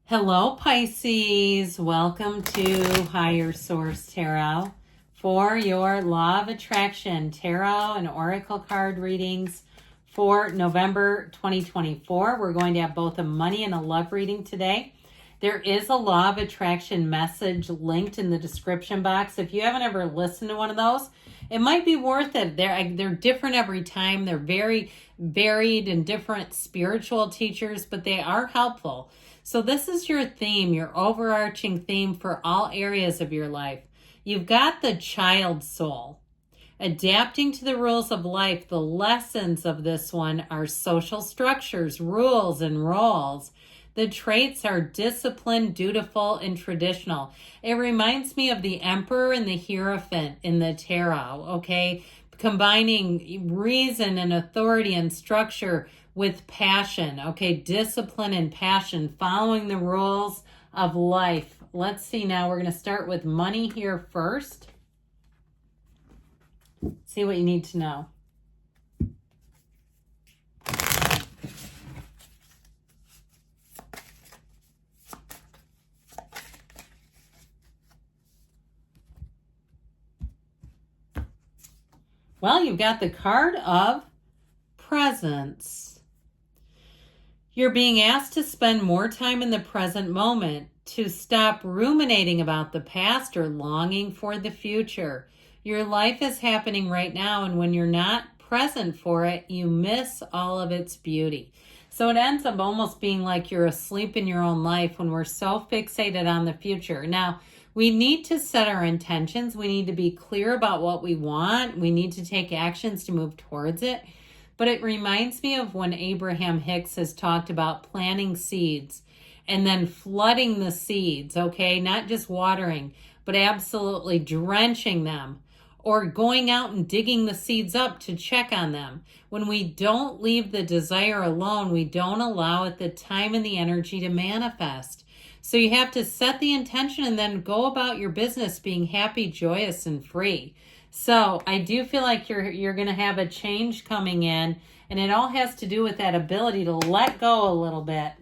Hello, Pisces. Welcome to Higher Source Tarot for your Law of Attraction Tarot and Oracle card readings for November 2024. We're going to have both a money and a love reading today. There is a Law of Attraction message linked in the description box. If you haven't ever listened to one of those, it might be worth it. They're different every time. They're very varied and different spiritual teachers, but they are helpful. So this is your theme, your overarching theme for all areas of your life. You've got the child soul. Adapting to the rules of life, the lessons of this one are social structures, rules, and roles. The traits are disciplined, dutiful, and traditional. It reminds me of the Emperor and the Hierophant in the tarot, okay? Combining reason and authority and structure with passion, okay? Discipline and passion, following the rules of life. Let's see now. We're going to start with money here first. See what you need to know. Well, you've got the card of presence. You're being asked to spend more time in the present moment, to stop ruminating about the past or longing for the future. Your life is happening right now, and when you're not present for it, you miss all of its beauty. So it ends up almost being like you're asleep in your own life when we're so fixated on the future. Now, we need to set our intentions. We need to be clear about what we want. We need to take actions to move towards it. But it reminds me of when Abraham Hicks has talked about planting seeds and then flooding the seeds, okay? Not just watering, but absolutely drenching them, or going out and digging the seeds up to check on them. When we don't leave the desire alone, we don't allow it the time and the energy to manifest. So you have to set the intention and then go about your business being happy, joyous, and free. So I do feel like you're going to have a change coming in, and it all has to do with that ability to let go a little bit.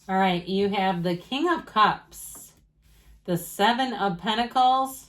All right, you have the King of Cups, the Seven of Pentacles,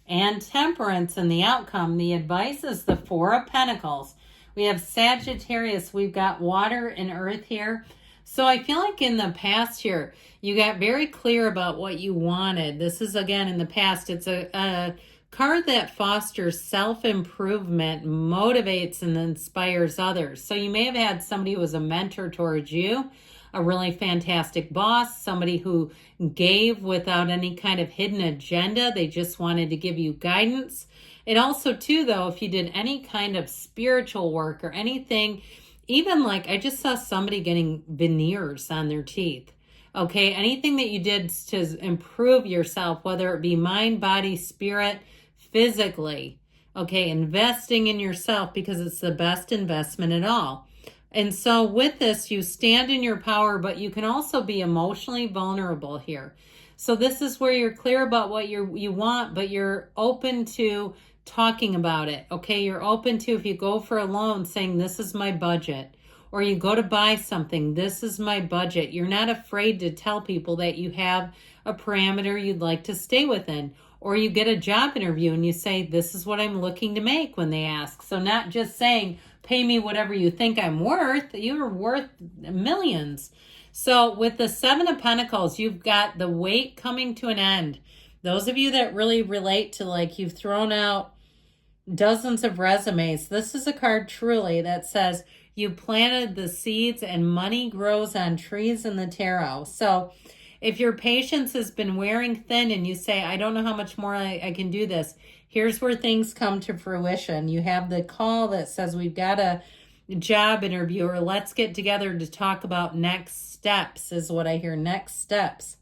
and Temperance in the outcome. The advice is the Four of Pentacles. We have Sagittarius. We've got water and earth here. So I feel like in the past here, you got very clear about what you wanted. This is, again, in the past. It's a card that fosters self-improvement, motivates, and inspires others. So you may have had somebody who was a mentor towards you, a really fantastic boss, somebody who gave without any kind of hidden agenda. They just wanted to give you guidance. It also, too, though, if you did any kind of spiritual work or anything, even like I just saw somebody getting veneers on their teeth. Okay, anything that you did to improve yourself, whether it be mind, body, spirit, physically, okay, investing in yourself because it's the best investment at all. And so with this, you stand in your power, but you can also be emotionally vulnerable here. So this is where you're clear about what you want, but you're open to talking about it. Okay, you're open to, if you go for a loan, saying this is my budget, or you go to buy something, this is my budget. You're not afraid to tell people that you have a parameter you'd like to stay within. Or you get a job interview and you say, this is what I'm looking to make when they ask. So not just saying, pay me whatever you think I'm worth. You're worth millions. So with the Seven of Pentacles, you've got the wait coming to an end. Those of you that really relate to, like, you've thrown out dozens of resumes, this is a card truly that says you planted the seeds and money grows on trees in the tarot. So if your patience has been wearing thin and you say, I don't know how much more I can do this, here's where things come to fruition. You have the call that says we've got a job interview, or let's get together to talk about next steps, is what I hear, next steps.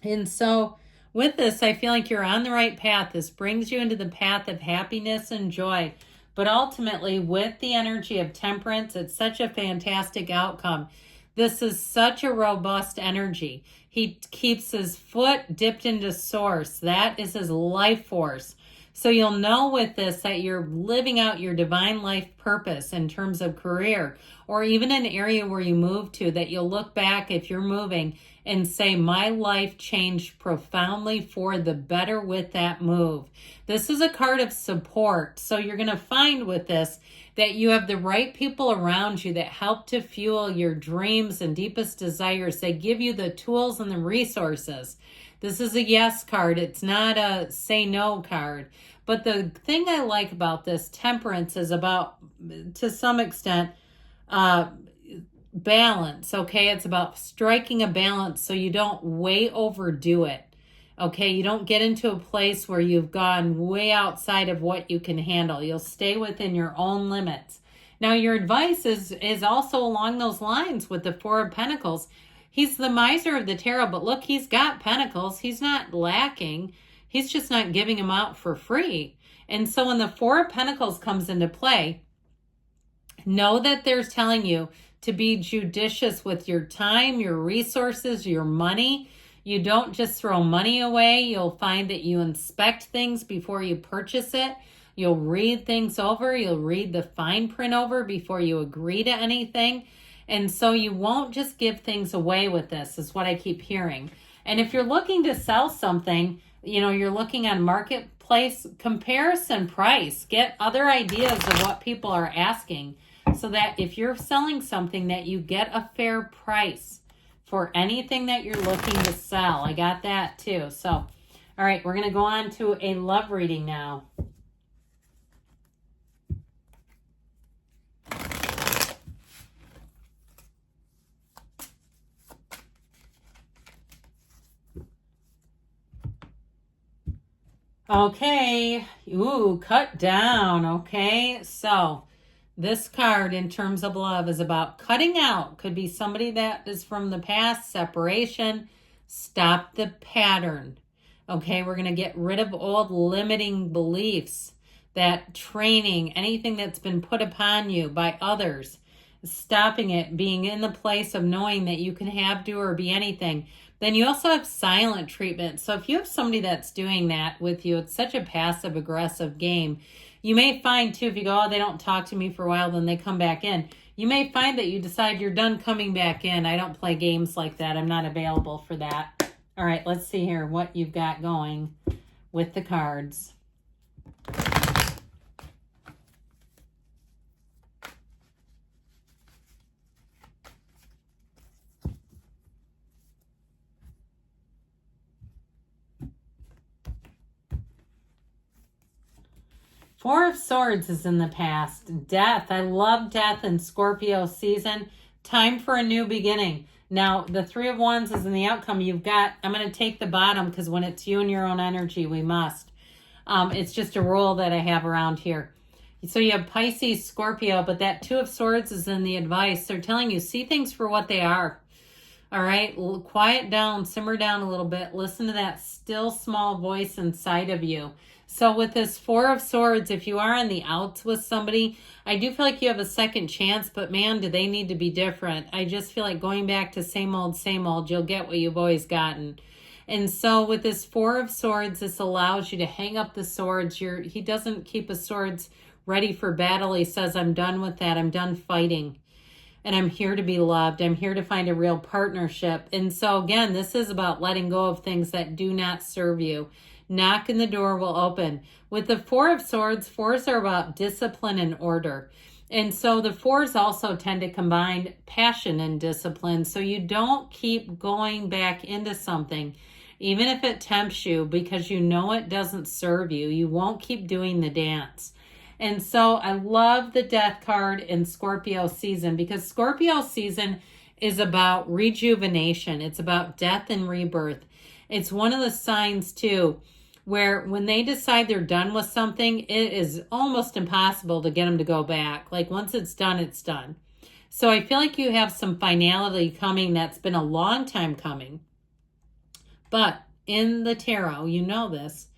And so with this, I feel like you're on the right path. This brings you into the path of happiness and joy. But ultimately, with the energy of temperance, it's such a fantastic outcome. This is such a robust energy. He keeps his foot dipped into source. That is his life force. So you'll know with this that you're living out your divine life purpose in terms of career, or even an area where you move to, that you'll look back if you're moving and say, my life changed profoundly for the better with that move. This is a card of support. So you're going to find with this that you have the right people around you that help to fuel your dreams and deepest desires. They give you the tools and the resources. This is a yes card. It's not a say no card. But the thing I like about this, temperance, is about, to some extent, balance, okay? It's about striking a balance so you don't way overdo it, okay? You don't get into a place where you've gone way outside of what you can handle. You'll stay within your own limits. Now, your advice is also along those lines with the Four of Pentacles. He's the miser of the tarot, but look, he's got pentacles. He's not lacking. He's just not giving them out for free. And so when the Four of Pentacles comes into play, know that there's telling you to be judicious with your time, your resources, your money. You don't just throw money away. You'll find that you inspect things before you purchase it. You'll read things over. You'll read the fine print over before you agree to anything. And so you won't just give things away with this, is what I keep hearing. And if you're looking to sell something, you're looking on marketplace, comparison price. Get other ideas of what people are asking, so that if you're selling something, that you get a fair price for anything that you're looking to sell. I got that too. So, all right, we're going to go on to a love reading now. Okay. Ooh, cut down. Okay. So this card in terms of love is about cutting out. Could be somebody that is from the past, separation. Stop the pattern. Okay. We're going to get rid of old limiting beliefs, that training, anything that's been put upon you by others. Stopping it, being in the place of knowing that you can have, do, or be anything. Then you also have silent treatment. So if you have somebody that's doing that with you, it's such a passive aggressive game. You may find too, if you go, oh, they don't talk to me for a while, then they come back in. You may find that you decide you're done coming back in. I don't play games like that. I'm not available for that. All right, let's see here what you've got going with the cards. Four of Swords is in the past. Death. I love death in Scorpio season. Time for a new beginning. Now, the Three of Wands is in the outcome. You've got, I'm going to take the bottom because when it's you and your own energy, we must. It's just a rule that I have around here. So you have Pisces, Scorpio, but that Two of Swords is in the advice. They're telling you, see things for what they are. All right, quiet down, simmer down a little bit. Listen to that still small voice inside of you. So with this Four of Swords, if you are on the outs with somebody, I do feel like you have a second chance, but man, do they need to be different. I just feel like going back to same old, you'll get what you've always gotten. And so with this Four of Swords, this allows you to hang up the swords. He doesn't keep his swords ready for battle. He says, I'm done with that. I'm done fighting. And I'm here to be loved. I'm here to find a real partnership. And so again, this is about letting go of things that do not serve you. Knock and the door will open. With the Four of Swords, fours are about discipline and order. And so the fours also tend to combine passion and discipline. So you don't keep going back into something, even if it tempts you, because you know it doesn't serve you. You won't keep doing the dance. And so I love the Death card in Scorpio season, because Scorpio season is about rejuvenation. It's about death and rebirth. It's one of the signs too, where when they decide they're done with something, it is almost impossible to get them to go back. Like once it's done, it's done. So I feel like you have some finality coming that's been a long time coming. But in the tarot, you know this,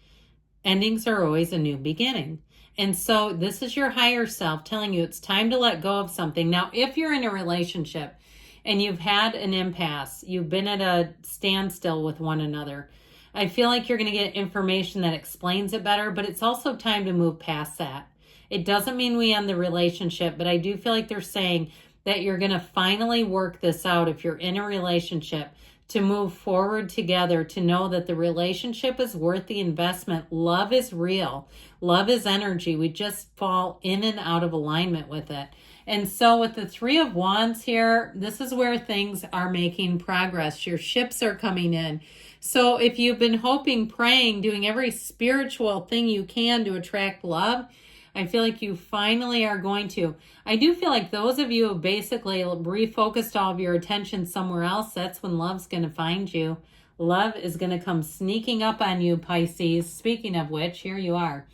endings are always a new beginning. And so this is your higher self telling you it's time to let go of something. Now, if you're in a relationship and you've had an impasse, you've been at a standstill with one another, I feel like you're going to get information that explains it better, but it's also time to move past that. It doesn't mean we end the relationship, but I do feel like they're saying that you're going to finally work this out if you're in a relationship, to move forward together, to know that the relationship is worth the investment. Love is real. Love is energy. We just fall in and out of alignment with it. And so with the Three of Wands here, this is where things are making progress. Your ships are coming in. So if you've been hoping, praying, doing every spiritual thing you can to attract love, I feel like you finally are going to. I do feel like those of you who basically refocused all of your attention somewhere else, that's when love's going to find you. Love is going to come sneaking up on you, Pisces. Speaking of which, here you are.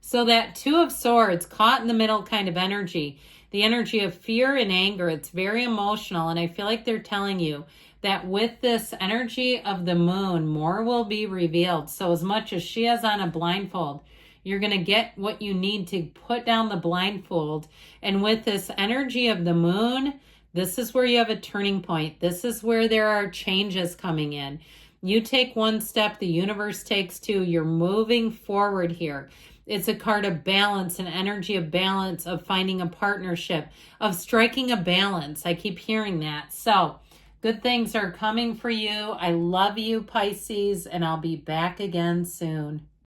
So that Two of Swords, caught in the middle kind of energy, the energy of fear and anger, it's very emotional. And I feel like they're telling you that with this energy of the moon, more will be revealed. So as much as she has on a blindfold, you're going to get what you need to put down the blindfold. And with this energy of the moon, this is where you have a turning point. This is where there are changes coming in. You take one step, the universe takes two. You're moving forward here. It's a card of balance, an energy of balance, of finding a partnership, of striking a balance. I keep hearing that. So good things are coming for you. I love you, Pisces, and I'll be back again soon.